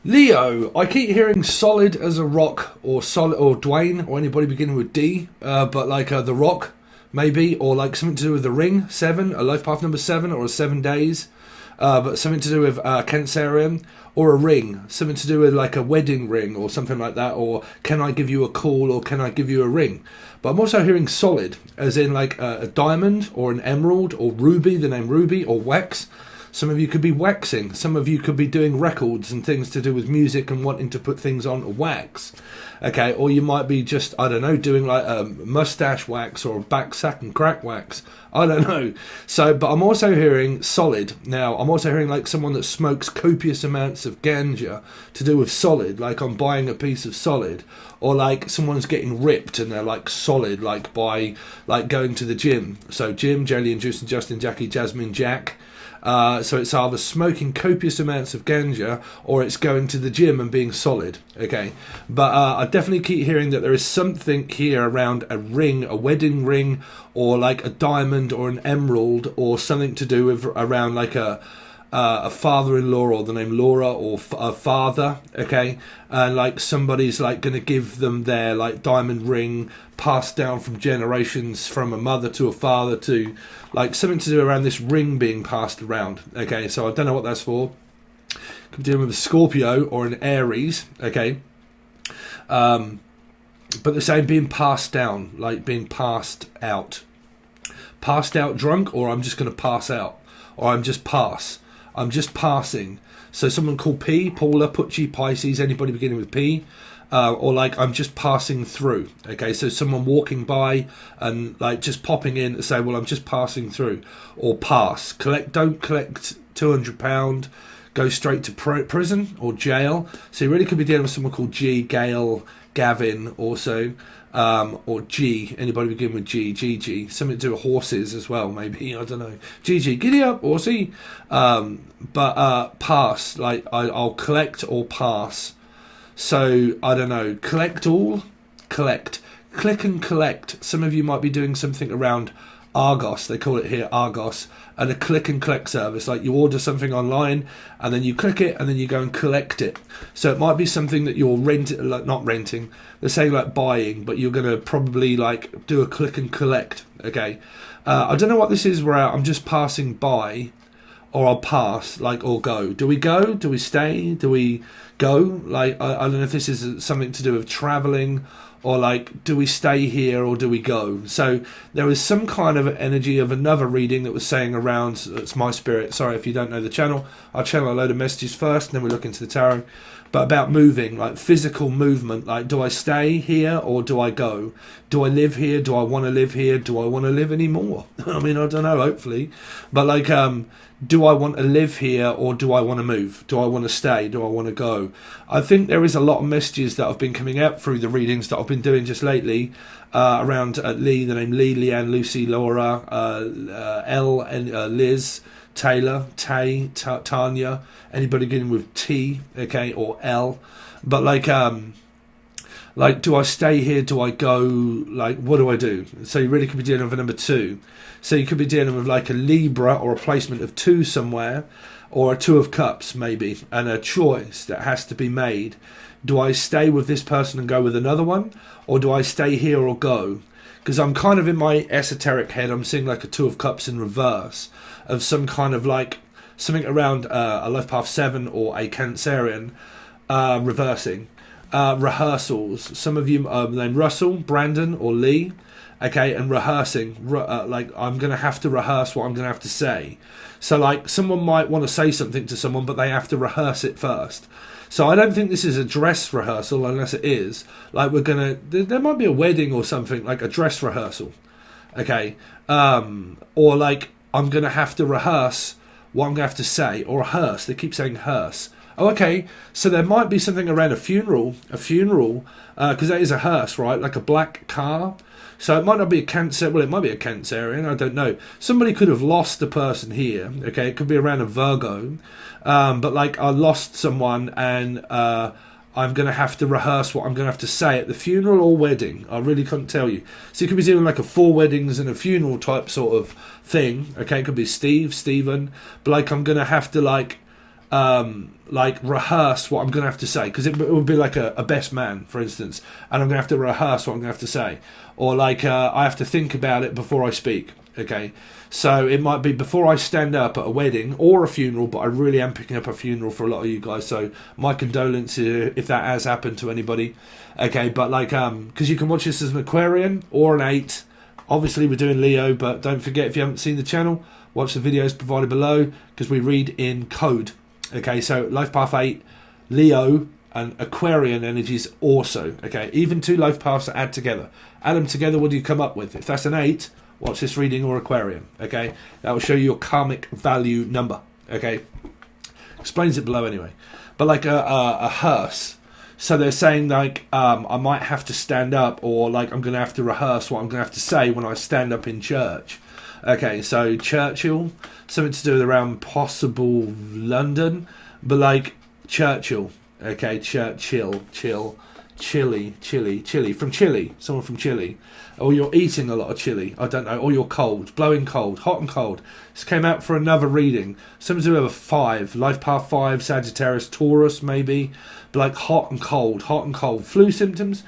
Leo, I keep hearing solid as a rock, or solid, or Dwayne, or anybody beginning with D, but like the rock, maybe, or like something to do with the ring, 7, a life path number 7, or a 7 days, but something to do with Cancerian, or a ring, something to do with like a wedding ring, or something like that, or can I give you a call, or can I give you a ring? But I'm also hearing solid, as in like a diamond, or an emerald, or ruby, the name ruby, or wax. Some of you could be waxing. Some of you could be doing records and things to do with music and wanting to put things on wax. Okay, or you might be just, I don't know, doing like a mustache wax or a back sack and crack wax. I don't know. So, but I'm also hearing solid. Now, I'm also hearing like someone that smokes copious amounts of ganja to do with solid, like I'm buying a piece of solid. Or like someone's getting ripped and they're like solid, like by like going to the gym. So Jim, Jelly and Juice and Justin, Jackie, Jasmine, Jack. So it's either smoking copious amounts of ganja or it's going to the gym and being solid. Okay, but I definitely keep hearing that there is something here around a ring, a wedding ring, or like a diamond or an emerald, or something to do with around like a father-in-law, or the name Laura, or a father. Okay, and like somebody's like going to give them their like diamond ring passed down from generations, from a mother to a father, to like something to do around this ring being passed around. Okay, so I don't know what that's for. Could be dealing with a Scorpio or an Aries. Okay, but the same, being passed down, like being passed out drunk, or I'm just going to pass out, or I'm just passing. So someone called P, Paula, Pucci, Pisces, anybody beginning with P, or like I'm just passing through. Okay, so someone walking by and like just popping in to say, well, I'm just passing through. Or pass, don't collect £200, go straight to prison or jail. So you really could be dealing with someone called G, Gail, Gavin also. Or G, anybody begin with G, GG, something to do with horses as well, maybe, I don't know. GG, giddy up, horsey. But pass, like I'll collect or pass. So I don't know, collect all, collect, click and collect. Some of you might be doing something around Argos, they call it here Argos, and a click and collect service. Like you order something online and then you click it and then you go and collect it. So it might be something that you're not renting, they're saying like buying, but you're going to probably like do a click and collect. Okay, I don't know what this is where I'm just passing by, or I'll pass, like, or go. Do we go? Do we stay? Do we go? Like, I don't know if this is something to do with traveling, or like, do we stay here or do we go? So there was some kind of energy of another reading that was saying around, it's my spirit, sorry if you don't know the channel, I'll channel a load of messages first and then we look into the tarot, but about moving, like physical movement, like do I stay here or do I go? Do I live here? Do I want to live here? Do I want to live anymore? I mean, I don't know, hopefully, but like, do I want to live here or do I want to move? Do I want to stay? Do I want to go? I think there is a lot of messages that have been coming out through the readings that I've been doing just lately around Lee, the name Lee, Leanne, Lucy, Laura, Elle, and Liz, Taylor, Tay, Tanya, anybody beginning with T, okay, or L. But like, do I stay here? Do I go? Like, what do I do? So you really could be dealing with a number 2. So you could be dealing with like a Libra or a placement of 2 somewhere, or a 2 of Cups maybe, and a choice that has to be made. Do I stay with this person and go with another one, or do I stay here or go? Because I'm kind of in my esoteric head, I'm seeing like a 2 of Cups in reverse of some kind of like something around a life path 7 or a Cancerian reversing. Rehearsals. Some of you named Russell, Brandon, or Lee. Okay, and rehearsing. Like I'm going to have to rehearse what I'm going to have to say. So like someone might want to say something to someone, but they have to rehearse it first. So I don't think this is a dress rehearsal unless it is. Like there might be a wedding or something, like a dress rehearsal. Okay, or like I'm going to have to rehearse what I'm going to have to say, or rehearse. They keep saying hearse. Oh, okay, so there might be something around a funeral, because that is a hearse, right? Like a black car. So it might not be a Cancer, well, it might be a Cancerian, I don't know. Somebody could have lost a person here, okay? It could be around a Virgo. But like I lost someone and I'm going to have to rehearse what I'm going to have to say at the funeral or wedding. I really couldn't tell you. So you could be doing like a 4 weddings and a funeral type sort of thing, okay? It could be Stephen, but like I'm going to have to like like rehearse what I'm going to have to say, because it would be like a best man, for instance, and I'm going to have to rehearse what I'm going to have to say, or like I have to think about it before I speak. Okay, so it might be before I stand up at a wedding or a funeral, but I really am picking up a funeral for a lot of you guys, so my condolences if that has happened to anybody. Okay, but like because you can watch this as an Aquarian or an 8. Obviously we're doing Leo, but don't forget, if you haven't seen the channel, watch the videos provided below, because we read in code. Okay, so life path 8, Leo and Aquarian energies also. Okay, even 2 life paths that add together. Add them together, what do you come up with? If that's an 8, watch this reading, or Aquarian. Okay, that will show you your karmic value number. Okay, explains it below anyway. But like a hearse. So they're saying like I might have to stand up, or like I'm going to have to rehearse what I'm going to have to say when I stand up in church. Okay, so Churchill, something to do with around possible London, but like Churchill. Okay, Churchill, Chile, from Chile, someone from Chile. Or you're eating a lot of chili, I don't know, or you're cold, blowing cold, hot and cold. This came out for another reading. Something to do with a 5, life path 5, Sagittarius, Taurus maybe, but like hot and cold. Flu symptoms.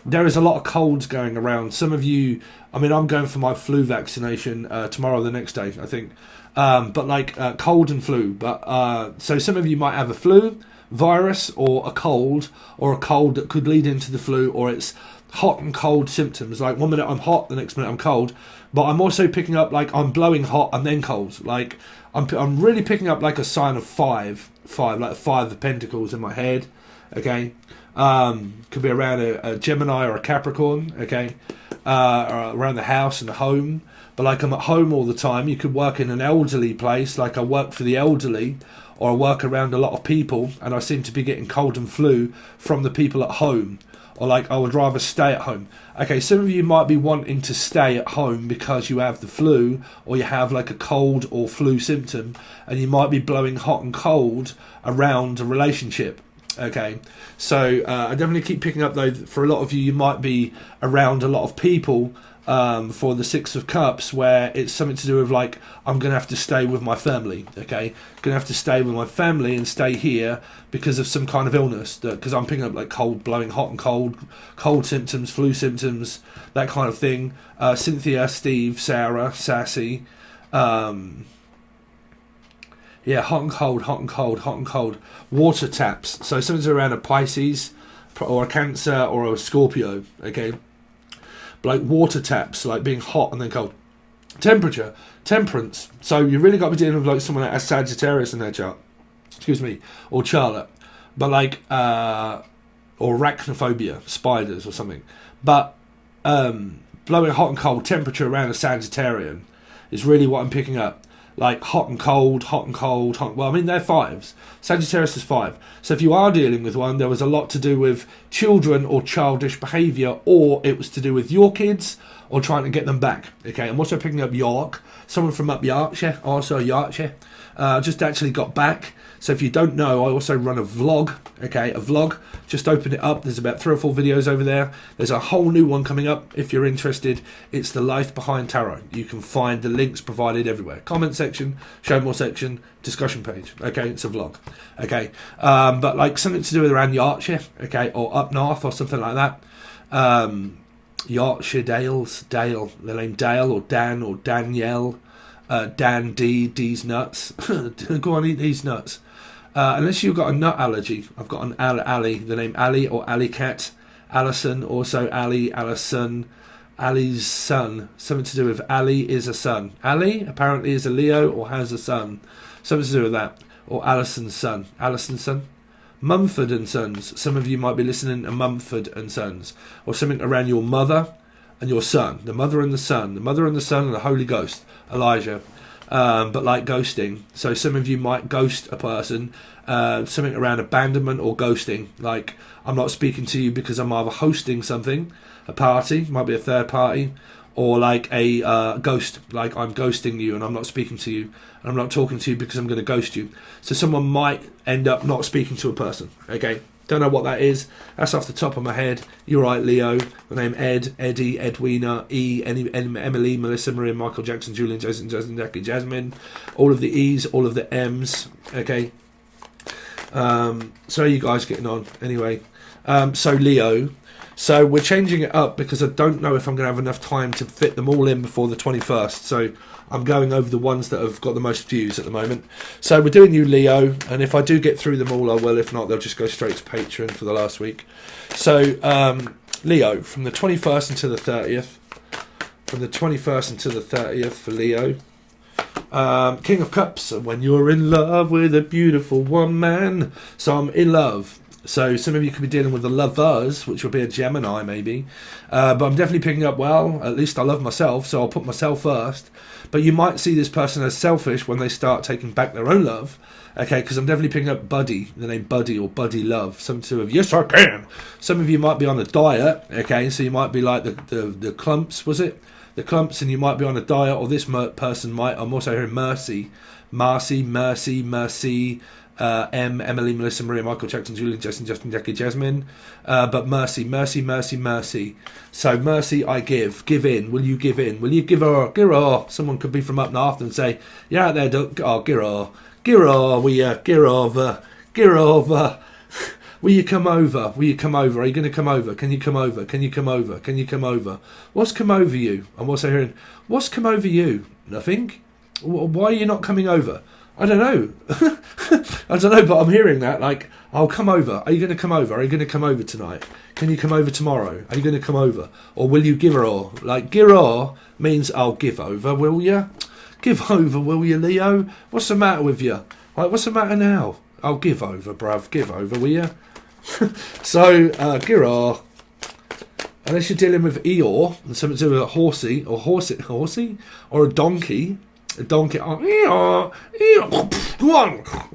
There is a lot of colds going around. Some of you, I mean, I'm going for my flu vaccination tomorrow or the next day, I think. But like cold and flu. But so some of you might have a flu virus, or a cold that could lead into the flu, or it's hot and cold symptoms. Like 1 minute I'm hot, the next minute I'm cold. But I'm also picking up like I'm blowing hot and then cold. Like I'm really picking up like a sign of 5, like 5 of Pentacles in my head. Okay, could be around a Gemini or a Capricorn. Okay, or around the house and the home. But like I'm at home all the time. You could work in an elderly place, like I work for the elderly, or I work around a lot of people, and I seem to be getting cold and flu from the people at home. Or like I would rather stay at home. Okay, some of you might be wanting to stay at home because you have the flu, or you have like a cold or flu symptom, and you might be blowing hot and cold around a relationship. Okay, so I definitely keep picking up though, for a lot of you, you might be around a lot of people for the 6 of Cups, where it's something to do with like, I'm going to have to stay with my family, okay? Going to have to stay with my family and stay here because of some kind of illness, because I'm picking up like cold, blowing hot and cold symptoms, flu symptoms, that kind of thing. Cynthia, Steve, Sarah, Sassy, yeah, hot and cold. Water taps, so something's around a Pisces, or a Cancer, or a Scorpio, okay? Like water taps, like being hot and then cold. Temperature, temperance. So you really got to be dealing with like someone that has Sagittarius in their chart. Excuse me, or Charlotte. But like, or arachnophobia, spiders or something. But blowing hot and cold, temperature around a Sagittarian is really what I'm picking up. Like hot and cold. Well, I mean, they're 5s. Sagittarius is 5. So if you are dealing with one, there was a lot to do with children or childish behaviour, or it was to do with your kids, or trying to get them back. Okay, I'm also picking up York. Someone from up Yorkshire, also Yorkshire, just actually got back. So if you don't know, I also run a vlog. Okay, a vlog. Just open it up. There's about 3 or 4 videos over there. There's a whole new one coming up if you're interested. It's the Life Behind Tarot. You can find the links provided everywhere. Comment section, show more section, discussion page. Okay, it's a vlog. Okay, but like something to do with around Yorkshire. Okay, or up north or something like that. Yorkshire Dale, the name Dale or Dan or Danielle. Dan D's nuts. Go on, eat these nuts. Unless you've got a nut allergy. I've got an Ali, the name Ali or Ali Cat. Alison, also Ali, Alison, Ali's son. Something to do with Ali is a son. Ali apparently is a Leo or has a son. Something to do with that. Or Alison's son. Alison's son? Mumford and Sons. Some of you might be listening to Mumford and Sons. Or something around your mother and your son. The mother and the son. The mother and the son and the Holy Ghost. Elijah. But like ghosting. So some of you might ghost a person. Something around abandonment or ghosting. Like, I'm not speaking to you because I'm either hosting something, a party, might be a third party, or like a ghost, like I'm ghosting you and I'm not speaking to you, and I'm not talking to you because I'm going to ghost you. So someone might end up not speaking to a person, okay? Don't know what that is. That's off the top of my head. You're right, Leo. The name Ed, Eddie, Edwina, E, Emily, Melissa, Maria, Michael Jackson, Julian, Jason, Jackie, Jasmine. All of the E's, all of the M's, okay? So how are you guys getting on? Anyway, so Leo. So we're changing it up because I don't know if I'm going to have enough time to fit them all in before the 21st. So I'm going over the ones that have got the most views at the moment. So we're doing you, Leo. And if I do get through them all, I will. If not, they'll just go straight to Patreon for the last week. So Leo, from the 21st until the 30th. From the 21st until the 30th for Leo. King of Cups, when you're in love with a beautiful woman. So I'm in love. So some of you could be dealing with the lovers, which will be a Gemini maybe. But I'm definitely picking up, well, at least I love myself, so I'll put myself first. But you might see this person as selfish when they start taking back their own love. Okay, because I'm definitely picking up Buddy, the name Buddy or Buddy Love. Some two of yes I can. Some of you might be on a diet, okay, so you might be like the clumps, was it? The clumps, and you might be on a diet, or this person might. I'm also hearing Mercy, Emily, Melissa, Maria, Michael, Jackson, Julian, Justin, Jackie, Jasmine. But Mercy. So Mercy, I give in. Will you give in? Will you give her? Someone could be from up north and say, "You're out there, give her, will you, give over." Will you come over? Are you going to come over? Can you come over? What's come over you? I'm also hearing, what's come over you? Nothing. Why are you not coming over? I don't know. But I'm hearing that, like, I'll come over. Are you going to come over? Are you going to come over tonight? Can you come over tomorrow? Are you going to come over? Or will you give her all? Like, give her means I'll give over, will you? Give over, will you, Leo? What's the matter with you? Like, what's the matter now? I'll give over, bruv. Give over, will you? So, give her. Unless you're dealing with Eeyore, and something to do with a horsey, or a donkey. A donkey,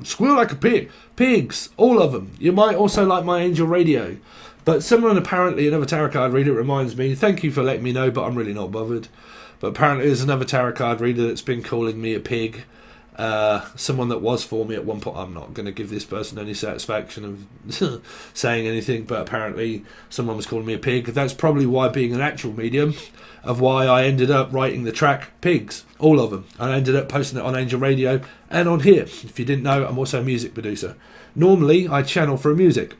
squeal like a pig. Pigs, all of them. You might also like my angel radio. But someone, apparently, another tarot card reader, reminds me, thank you for letting me know, but I'm really not bothered. But apparently there's another tarot card reader that's been calling me a pig. Someone that was for me at one point. I'm not going to give this person any satisfaction of saying anything, but apparently someone was calling me a pig. That's probably why, being an actual medium, of why I ended up writing the track Pigs, all of them. I ended up posting it on Angel Radio and on here. If you didn't know, I'm also a music producer. Normally I channel for music.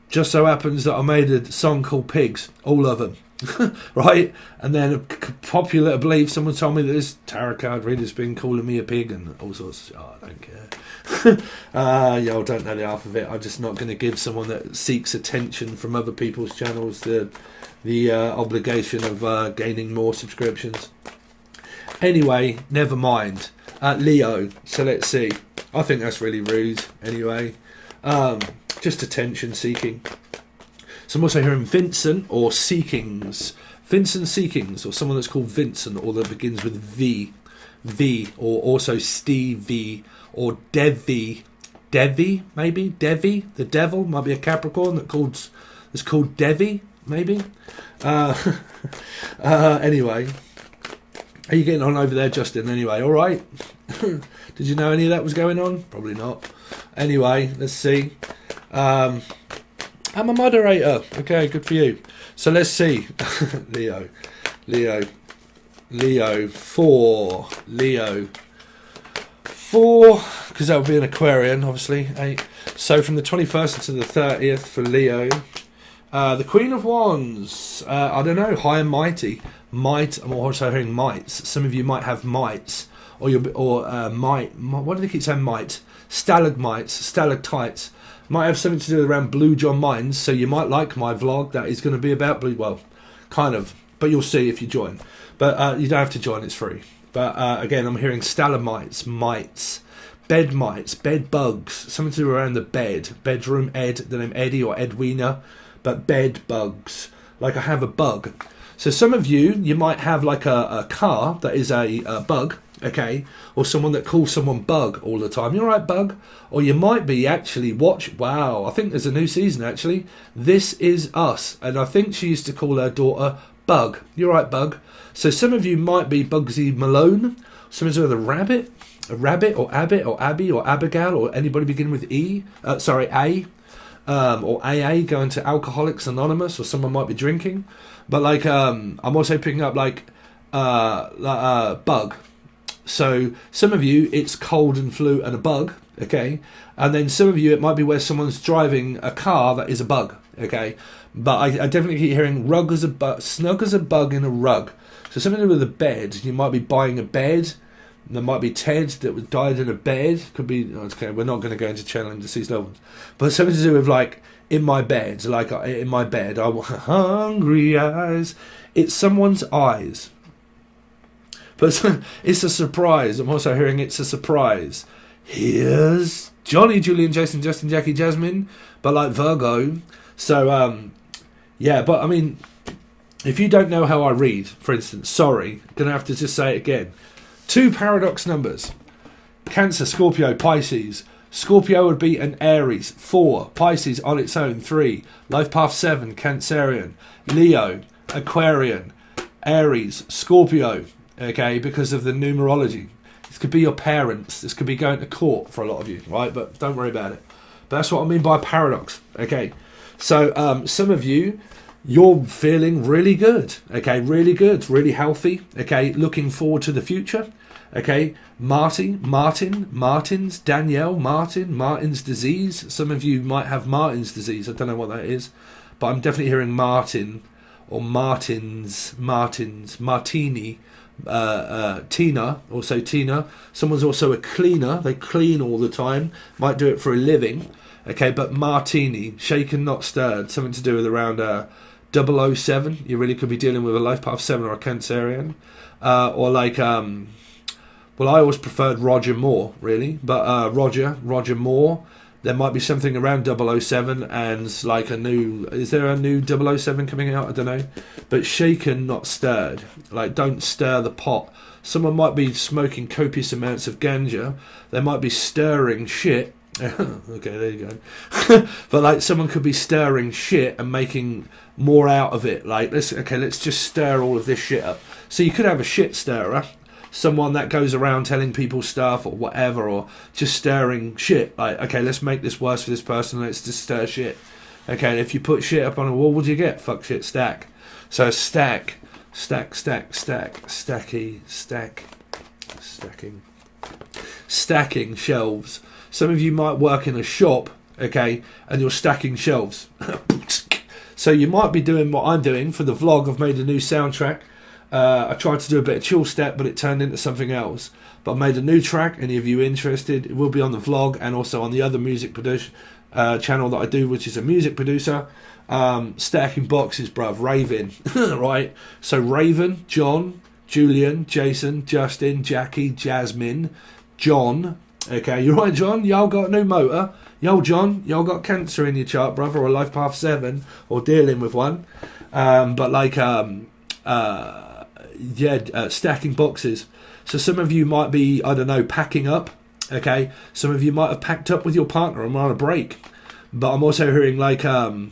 Just so happens that I made a song called Pigs, all of them. Right? And then popular belief, someone told me that this tarot card reader's been calling me a pig and all sorts. I don't care. Y'all don't know the half of it. I'm just not going to give someone that seeks attention from other people's channels the obligation of gaining more subscriptions. Anyway, never mind. Leo, so let's see. I think that's really rude. Anyway, just attention seeking. So I'm also hearing Vincent or Seekings. Vincent Seekings, or someone that's called Vincent, or that begins with V, or also Stevie, or Devi, maybe Devi, the devil might be a Capricorn that's called Devi, maybe. Anyway, are you getting on over there, Justin? Anyway, all right. Did you know any of that was going on? Probably not. Anyway, let's see. I'm a moderator. Okay, good for you. So let's see. Leo, 4, because that would be an Aquarian, obviously. 8. So from the 21st to the 30th for Leo. The Queen of Wands. I don't know. High and mighty. Might. I'm also hearing mites. Some of you might have mites, might. What do they keep saying? Might. Stalagmites. Stalactites. Might have something to do around Blue John Mines, so you might like my vlog. That is going to be about blue. Well, kind of, but you'll see if you join. But you don't have to join; it's free. But again, I'm hearing stalagmites, mites, bed mites, bed bugs, something to do around the bed, bedroom. The name Eddie or Edwina, but bed bugs. Like I have a bug. So some of you might have like a car that is a bug. Okay, or someone that calls someone Bug all the time. You alright, Bug? Or you might be actually wow, I think there's a new season actually. This Is Us, and I think she used to call her daughter Bug. You alright, Bug? So some of you might be Bugsy Malone, something with a rabbit or Abbott or Abby or Abigail or anybody beginning with A, or AA, going to Alcoholics Anonymous, or someone might be drinking. But like I'm also picking up like Bug. So some of you, it's cold and flu and a bug, okay? And then some of you, it might be where someone's driving a car that is a bug, okay? But I definitely keep hearing rug as a bug, snug as a bug in a rug. So something to do with a bed. You might be buying a bed. There might be Ted that died in a bed. Could be, okay, we're not going to go into channeling deceased loved ones. But something to do with, like, in my bed. Like, in my bed, I want hungry eyes. It's someone's eyes. But it's a surprise. I'm also hearing it's a surprise. Here's Johnny, Julian, Jason, Justin, Jackie, Jasmine. But like Virgo. So, yeah, but I mean, if you don't know how I read, for instance, sorry, going to have to just say it again. 2 paradox numbers. Cancer, Scorpio, Pisces. Scorpio would be an Aries. 4. Pisces on its own. 3. Life path 7. Cancerian. Leo. Aquarian. Aries. Scorpio. Okay, because of the numerology. This could be your parents. This could be going to court for a lot of you, right? But don't worry about it. But that's what I mean by paradox. Okay. So some of you, you're feeling really good. Okay, really good. Really healthy. Okay, looking forward to the future. Okay, Martin's, Danielle, Martin's disease. Some of you might have Martin's disease. I don't know what that is. But I'm definitely hearing Martin or Martini, Tina, also Tina. Someone's also a cleaner. They clean all the time. Might do it for a living. Okay, but Martini, shaken, not stirred. Something to do with around 007. You really could be dealing with a life path 7 or a Cancerian. Or like... well, I always preferred Roger Moore, really. But Roger Moore, there might be something around 007 and like a new... Is there a new 007 coming out? I don't know. But shaken, not stirred. Like, don't stir the pot. Someone might be smoking copious amounts of ganja. They might be stirring shit. Okay, there you go. But like, someone could be stirring shit and making more out of it. Like, let's just stir all of this shit up. So you could have a shit stirrer. Someone that goes around telling people stuff or whatever, or just stirring shit. Like, okay, let's make this worse for this person, let's just stir shit. Okay, and if you put shit up on a wall, what do you get? Fuck, shit, stack. So stacking. Stacking shelves. Some of you might work in a shop, okay, and you're stacking shelves. So you might be doing what I'm doing for the vlog. I've made a new soundtrack. I tried to do a bit of chill step, but it turned into something else. But I made a new track. Any of you interested, it will be on the vlog and also on the other music production channel that I do, which is a music producer. Stacking boxes, bruv. Raven. Right? So Raven, John, Julian, Jason, Justin, Jackie, Jasmine, John. Okay, you right, John? Y'all got a new motor. Yo, John, y'all got cancer in your chart, brother, or a life path 7, or dealing with one. But like... stacking boxes. So some of you might be, I don't know, packing up. Okay, some of you might have packed up with your partner and are on a break. But I'm also hearing like a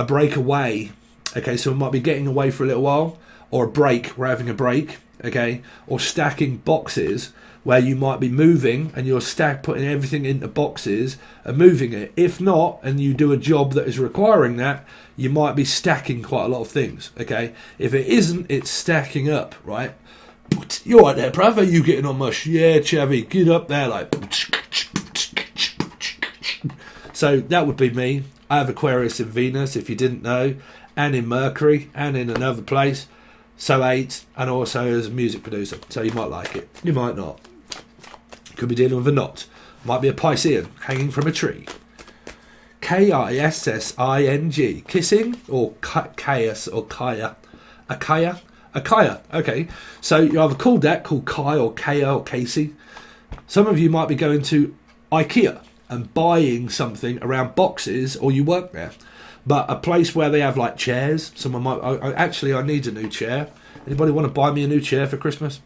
break away. Okay, so we might be getting away for a little while, or a break. We're having a break. Okay, or stacking boxes where you might be moving and you're putting everything into boxes and moving it. If not, and you do a job that is requiring that, you might be stacking quite a lot of things, okay? If it isn't, it's stacking up, right? You're right there, bruv. Are you getting on mush? Yeah, Chavy, get up there, like... So that would be me. I have Aquarius in Venus, if you didn't know, and in Mercury, and in another place. So 8, and also as a music producer. So you might like it. You might not. Could be dealing with a knot. Might be a Piscean hanging from a tree. Kissing. Kissing? Or chaos or Kaya? Akaya. Okay. So you have a called that, called Kai or Kaya or Casey. Some of you might be going to IKEA and buying something around boxes, or you work there. But a place where they have like chairs. Someone might... I need a new chair. Anybody want to buy me a new chair for Christmas?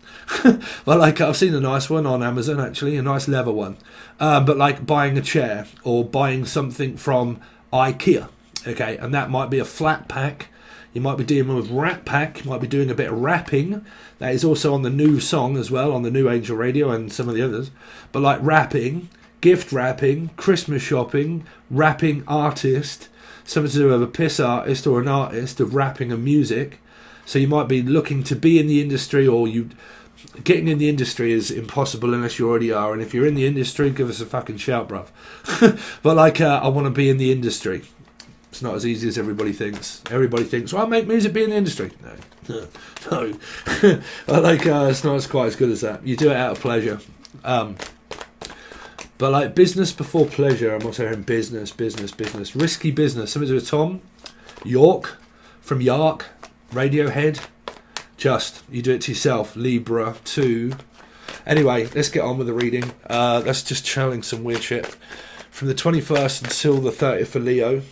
Well, like, I've seen a nice one on Amazon, actually, a nice leather one. But like buying a chair or buying something from IKEA, okay? And that might be a flat pack. You might be dealing with Rat Pack. You might be doing a bit of rapping. That is also on the new song as well, on the new Angel Radio and some of the others. But like rapping, gift wrapping, Christmas shopping, rapping artist, something to do with a piss artist or an artist of rapping and music. So you might be looking to be in the industry, or you getting in the industry is impossible unless you already are. And if you're in the industry, give us a fucking shout, bruv. But like, I want to be in the industry. It's not as easy as everybody thinks. Everybody thinks, well, make music, be in the industry. No. No. But like, it's not quite as good as that. You do it out of pleasure. But like, business before pleasure. I'm also hearing business. Risky business. Something to do with Tom York from Yark, Radiohead. Just, you do it to yourself. Libra 2. Anyway, let's get on with the reading. That's just channeling some weird shit. From the 21st until the 30th for Leo.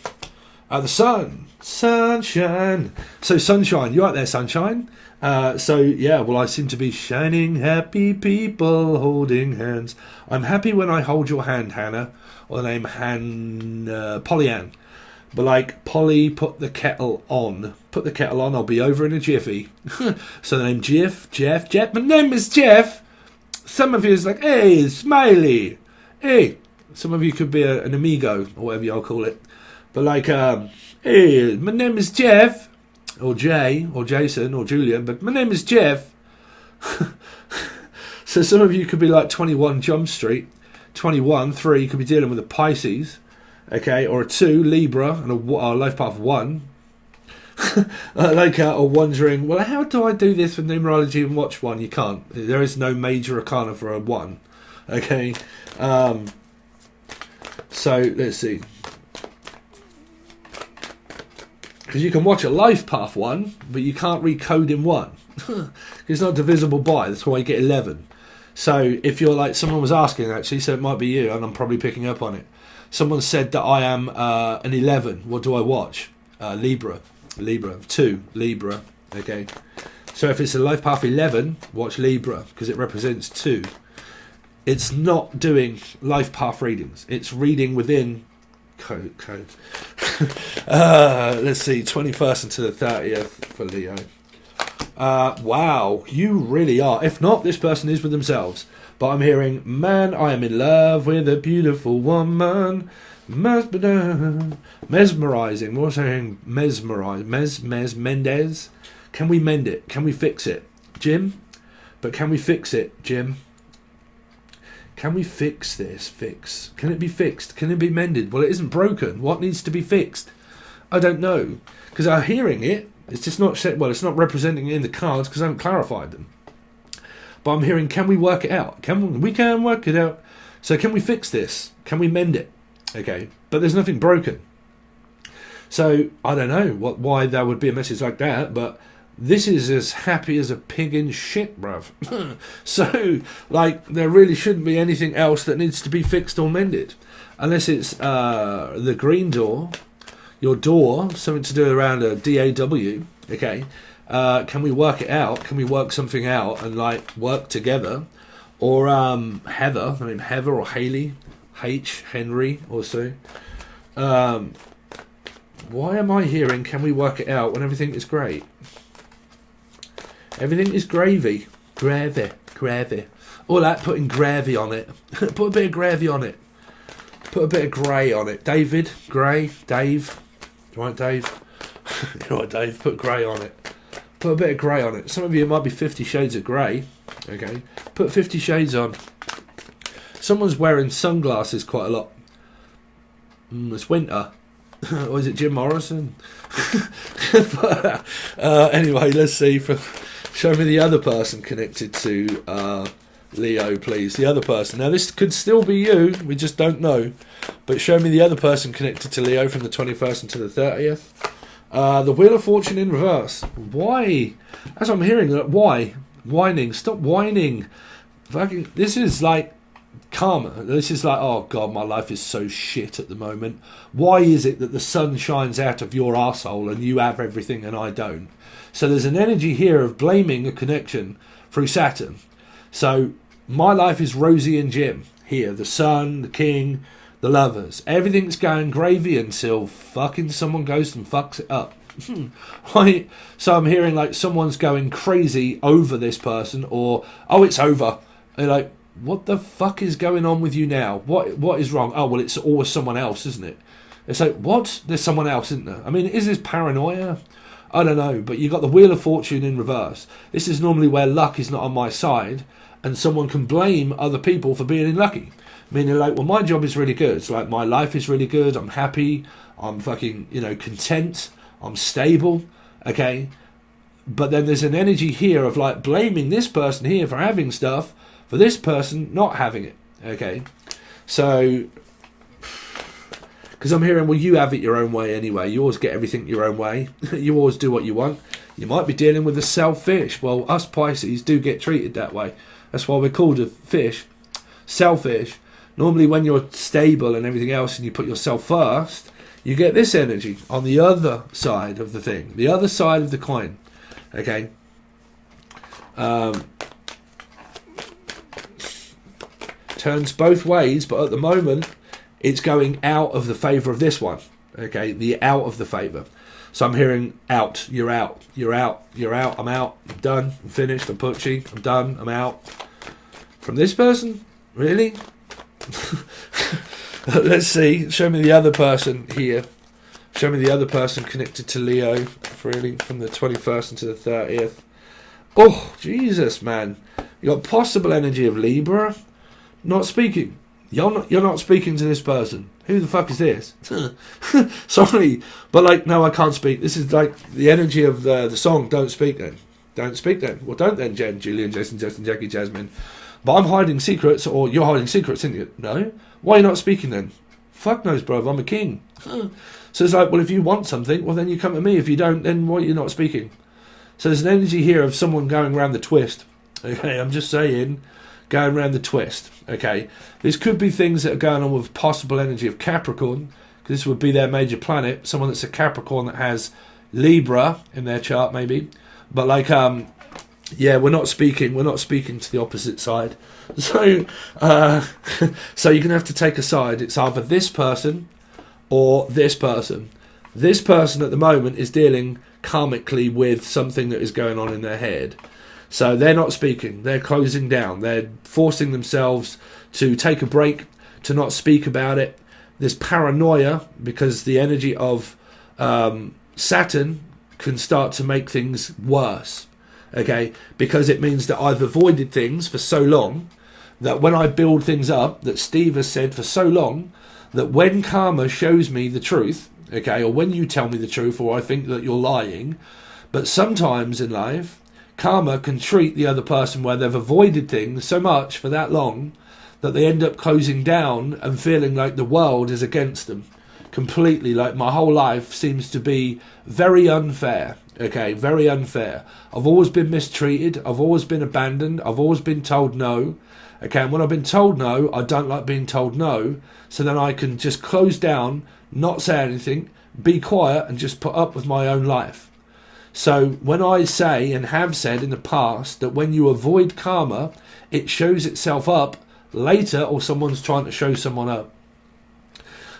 The sun. Sunshine. So sunshine. You out there, sunshine? So yeah, well, I seem to be shining happy people holding hands. I'm happy when I hold your hand, Hannah. Or the name Pollyann. But like, Polly, put the kettle on. Put the kettle on, I'll be over in a jiffy. So the name Jeff. My name is Jeff. Some of you is like, hey, Smiley. Hey. Some of you could be an amigo, or whatever y'all call it. But like, hey, my name is Jeff. Or Jay, or Jason, or Julian. But my name is Jeff. So some of you could be like 21 Jump Street. 21, 3, could be dealing with a Pisces. Okay, or a 2, Libra, and a life path 1. Or wondering, well, how do I do this with numerology and watch 1? You can't. There is no major arcana for a 1. Okay. So, let's see. Because you can watch a life path 1, but you can't recode in 1. It's not divisible by, that's why you get 11. So, if you're like, someone was asking actually, so it might be you, and I'm probably picking up on it. Someone said that I am an 11. What do I watch? Libra. 2. Libra. Okay. So if it's a life path 11, watch Libra, because it represents 2. It's not doing life path readings. It's reading within code. Let's see. 21st until the 30th for Leo. Wow. You really are. If not, this person is with themselves. But I'm hearing, man, I am in love with a beautiful woman. Mesmerizing. What was I hearing? Mesmerize. Mendez. Can we mend it? Can we fix it? Jim? But can we fix it, Jim? Can we fix this? Can it be fixed? Can it be mended? Well, it isn't broken. What needs to be fixed? I don't know. Because I'm hearing it. It's just not set. Well, it's not representing it in the cards because I haven't clarified them. But I'm hearing, can we work it out? We can work it out. So can we fix this? Can we mend it? Okay, but there's nothing broken. So I don't know why there would be a message like that, but this is as happy as a pig in shit, bruv. So, like, there really shouldn't be anything else that needs to be fixed or mended. Unless it's the green door, your door, something to do around a DAW, okay? Can we work it out? Can we work something out and like work together? Or Heather, I mean Heather or Haley, Henry also. Why am I hearing can we work it out when everything is great? Everything is gravy. Gravy. All that, putting gravy on it. Put a bit of gravy on it. Put a bit of grey on it. David, grey, Dave. You want Dave? You want Dave? Put grey on it. Put a bit of grey on it. Some of you might be 50 shades of grey. Okay. Put 50 shades on. Someone's wearing sunglasses quite a lot. It's winter. Or is it Jim Morrison? But, anyway, let's see. Show me the other person connected to Leo, please. The other person. Now, this could still be you. We just don't know. But show me the other person connected to Leo from the 21st until the 30th. The Wheel of Fortune in reverse. Why? That's what I'm hearing. Why? Whining. Stop whining. Fucking. This is like karma. This is like, oh God, my life is so shit at the moment. Why is it that the sun shines out of your arsehole and you have everything and I don't? So there's an energy here of blaming a connection through Saturn. So my life is Rosie and Jim here. The sun, the king, the lovers. Everything's going gravy until fucking someone goes and fucks it up. Right? So I'm hearing like someone's going crazy over this person, or oh, it's over. They're like, what the fuck is going on with you now? What is wrong? Oh, well, it's always someone else, isn't it? It's like, what? There's someone else, isn't there? I mean, is this paranoia? I don't know, but you got the Wheel of Fortune in reverse. This is normally where luck is not on my side, and someone can blame other people for being unlucky. Meaning like, well, my job is really good. It's like, my life is really good. I'm happy. I'm fucking, content. I'm stable. Okay. But then there's an energy here of like blaming this person here for having stuff, for this person not having it. Okay. So, because I'm hearing, well, you have it your own way anyway. You always get everything your own way. You always do what you want. You might be dealing with a selfish. Well, us Pisces do get treated that way. That's why we're called a fish. Selfish. Normally when you're stable and everything else and you put yourself first, you get this energy on the other side of the thing. The other side of the coin. Okay. Turns both ways, but at the moment it's going out of the favour of this one. Okay, the out of the favour. So I'm hearing out, you're out, you're out, you're out, I'm out, I'm done, I'm finished, I'm putchy, I'm done, I'm out. From this person? Really? Let's see, show me the other person here. Show me the other person connected to Leo, really, from the 21st into the 30th. Oh, Jesus, man. You got possible energy of Libra. Not speaking. You're not speaking to this person. Who the fuck is this? Sorry, but like, no, I can't speak. This is like the energy of the song. Don't speak then. Don't speak then. Well, don't then, Jen, Julian, Jason, Justin, Jackie, Jasmine. But I'm hiding secrets, or you're hiding secrets, aren't you? No. Why are you not speaking then? Fuck knows, bro. I'm a king. So it's like, well, if you want something, well, then you come to me. If you don't, then why are you not speaking? So there's an energy here of someone going around the twist. Okay, I'm just saying, going around the twist. Okay, this could be things that are going on with possible energy of Capricorn, because this would be their major planet. Someone that's a Capricorn that has Libra in their chart, maybe. But like, yeah, we're not speaking to the opposite side. So, so you're gonna have to take a side. It's either this person or this person. This person at the moment is dealing karmically with something that is going on in their head. So they're not speaking. They're closing down. They're forcing themselves to take a break, to not speak about it. There's paranoia because the energy of Saturn can start to make things worse. Okay, because it means that I've avoided things for so long that when I build things up, that Steve has said for so long, that when karma shows me the truth, okay, or when you tell me the truth, or I think that you're lying, but sometimes in life, karma can treat the other person where they've avoided things so much for that long that they end up closing down and feeling like the world is against them completely. Like, my whole life seems to be very unfair. Okay, very unfair. I've always been mistreated. I've always been abandoned. I've always been told no. Okay, and when I've been told no, I don't like being told no. So then I can just close down, not say anything, be quiet, and just put up with my own life. So when I say and have said in the past that when you avoid karma, it shows itself up later, or someone's trying to show someone up.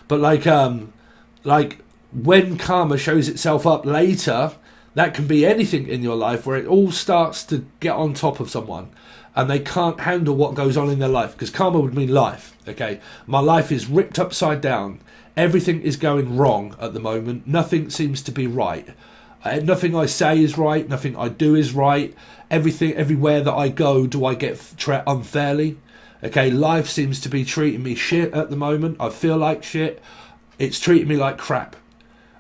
But like when karma shows itself up later, that can be anything in your life where it all starts to get on top of someone and they can't handle what goes on in their life, because karma would mean life. Okay, my life is ripped upside down. Everything is going wrong at the moment. Nothing seems to be right. Nothing I say is right. Nothing I do is right. Everything, everywhere that I go, do I get treated unfairly? Okay, life seems to be treating me shit at the moment. I feel like shit. It's treating me like crap.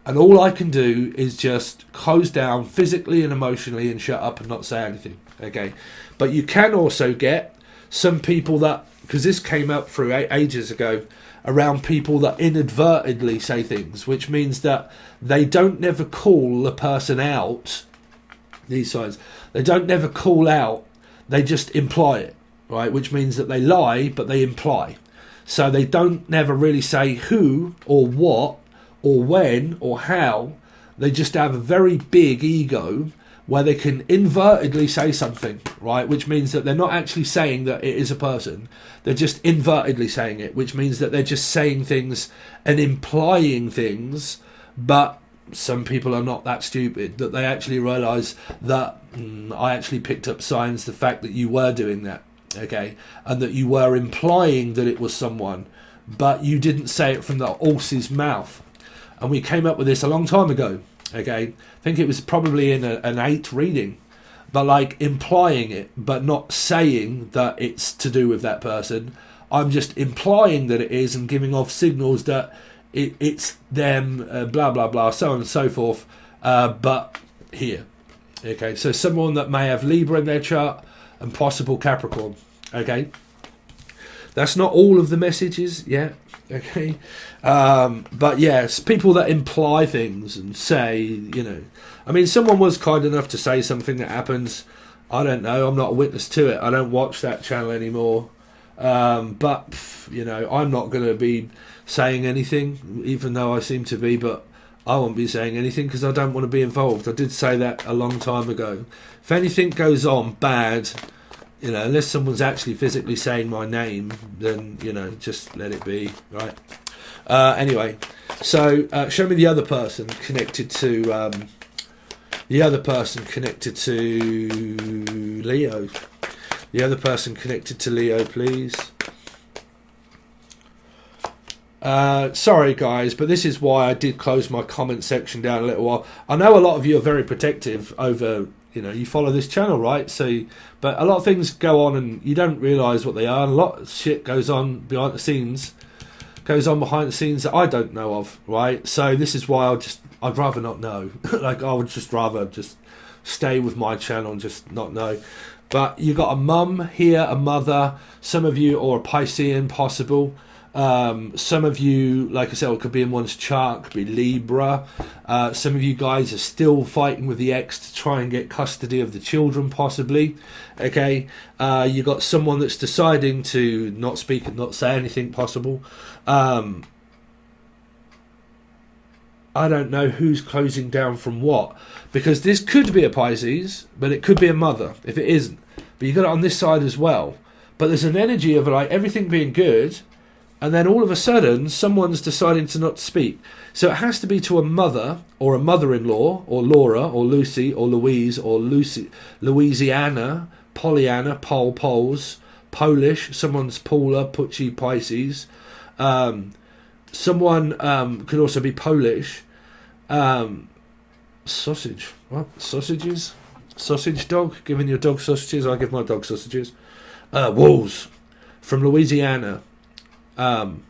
And all I can do is just close down physically and emotionally and shut up and not say anything. Okay, but you can also get some people that, because this came up through ages ago, around people that inadvertently say things, which means that they don't never call the person out. These signs, they don't never call out, they just imply it, right? Which means that they lie, but they imply. So they don't never really say who or what or when or how. They just have a very big ego where they can inadvertently say something, right? Which means that they're not actually saying that it is a person. They're just inadvertently saying it, which means that they're just saying things and implying things. But some people are not that stupid that they actually realise that I actually picked up signs, the fact that you were doing that, okay? And that you were implying that it was someone, but you didn't say it from the horse's mouth. And we came up with this a long time ago. Okay, I think it was probably in an 8 reading, but like implying it, but not saying that it's to do with that person. I'm just implying that it is and giving off signals that it's them, blah blah blah, so on and so forth. But here, okay, so someone that may have Libra in their chart and possible Capricorn. Okay, that's not all of the messages yet. Okay, but yes, people that imply things and say, you know, I mean, someone was kind enough to say something that happens. I don't know. I'm not a witness to it. I don't watch that channel anymore. But you know, I'm not going to be saying anything, even though I seem to be. But I won't be saying anything because I don't want to be involved. I did say that a long time ago. If anything goes on bad, you know, unless someone's actually physically saying my name, then, you know, just let it be, right? Anyway, so show me the other person connected to Leo. The other person connected to Leo, please. Sorry guys, but this is why I did close my comment section down a little while. I know a lot of you are very protective over, you know, you follow this channel, right? So, but a lot of things go on and you don't realise what they are. And a lot of shit goes on behind the scenes that I don't know of, right? So this is why I'd rather not know. Like, I would just rather just stay with my channel and just not know. But you got a mum here, a mother, some of you, or a Piscean possible. Some of you, like I said, it could be in one's chart, could be Libra. Some of you guys are still fighting with the ex to try and get custody of the children, possibly. Okay, you got someone that's deciding to not speak and not say anything, possible. I don't know who's closing down from what, because this could be a Pisces, but it could be a mother if it isn't. But you got it on this side as well. But there's an energy of like everything being good, and then all of a sudden someone's deciding to not speak. So it has to be to a mother or a mother-in-law, or Laura or Lucy or Louise or Louisiana, Pollyanna, Poles, Polish. Someone's Paula, Pucci, Pisces. Someone could also be Polish. Sausage. What? Sausages? Sausage dog? Giving your dog sausages? I give my dog sausages. Wolves. From Louisiana. Some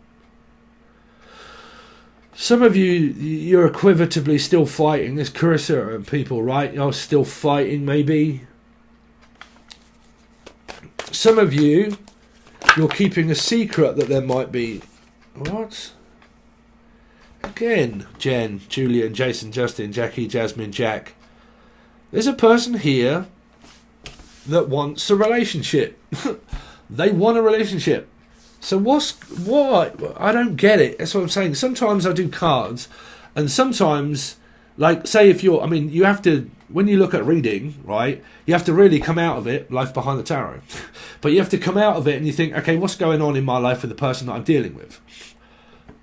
of you're equivocativly still fighting. There's Carissa and people, right? You're still fighting, maybe. Some of you, you're keeping a secret that there might be... What? Again, Jen, Julian, Jason, Justin, Jackie, Jasmine, Jack. There's a person here that wants a relationship. They want a relationship. So what? I don't get it. That's what I'm saying. Sometimes I do cards, and sometimes, like, say if you're, I mean, you have to, when you look at reading, right, you have to really come out of it, life behind the tarot. But you have to come out of it and you think, okay, what's going on in my life with the person that I'm dealing with?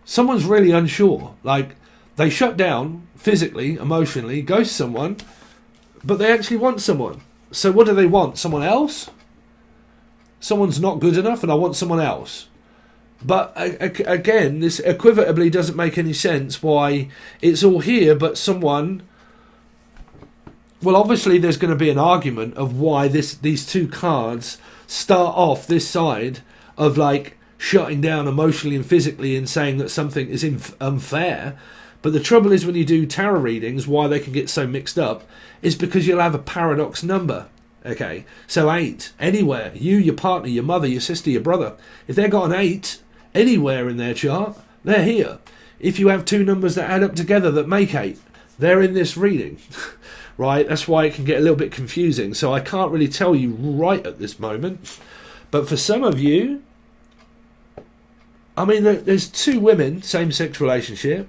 Someone's really unsure. Like, they shut down physically, emotionally, ghost someone, but they actually want someone. So what do they want? Someone else? Someone's not good enough and I want someone else. But again, this equivocably doesn't make any sense why it's all here, but someone... Well, obviously there's going to be an argument of why these two cards start off this side of, like, shutting down emotionally and physically and saying that something is unfair. But the trouble is, when you do tarot readings, why they can get so mixed up is because you'll have a paradox number. Okay, so 8, anywhere, you, your partner, your mother, your sister, your brother, if they've got an 8 anywhere in their chart, they're here. If you have two numbers that add up together that make 8, they're in this reading. Right, that's why it can get a little bit confusing. So I can't really tell you right at this moment. But for some of you, I mean, there's two women, same-sex relationship,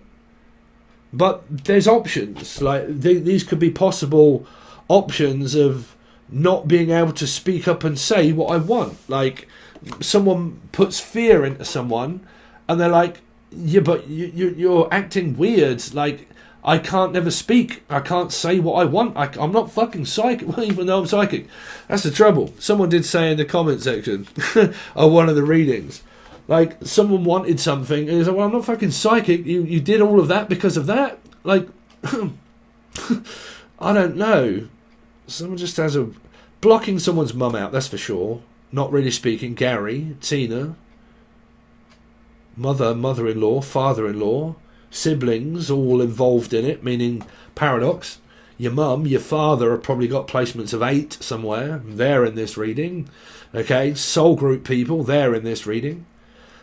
but there's options. Like, these could be possible options of not being able to speak up and say what I want. Like, someone puts fear into someone, and they're like, yeah, but you're acting weird. Like, I can't never speak. I can't say what I want. I'm not fucking psychic, even though I'm psychic. That's the trouble. Someone did say in the comment section of one of the readings, like, someone wanted something, and he's like, well, I'm not fucking psychic. You did all of that because of that? Like, I don't know. Someone just has a... Blocking someone's mum out, that's for sure. Not really speaking. Gary, Tina, mother, mother-in-law, father-in-law, siblings all involved in it, meaning paradox. Your mum, your father have probably got placements of 8 somewhere. They're in this reading. Okay, soul group people, they're in this reading.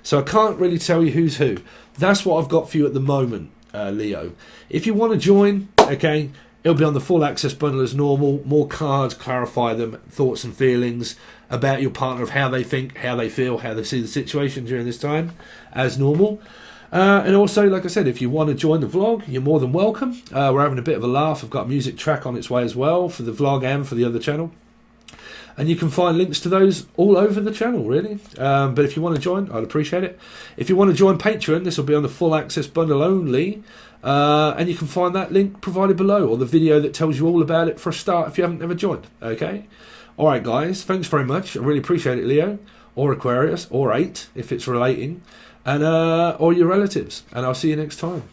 So I can't really tell you who's who. That's what I've got for you at the moment, Leo. If you want to join, okay, it'll be on the full access bundle as normal. More cards, clarify them, thoughts and feelings about your partner, of how they think, how they feel, how they see the situation during this time, as normal. And also, like I said, if you want to join the vlog, you're more than welcome. We're having a bit of a laugh. I've got a music track on its way as well for the vlog and for the other channel. And you can find links to those all over the channel, really. But if you want to join, I'd appreciate it. If you want to join Patreon, this will be on the full access bundle only. And you can find that link provided below, or the video that tells you all about it for a start if you haven't ever joined. Okay? Alright guys, thanks very much. I really appreciate it, Leo. Or Aquarius, or 8, if it's relating. And or your relatives. And I'll see you next time.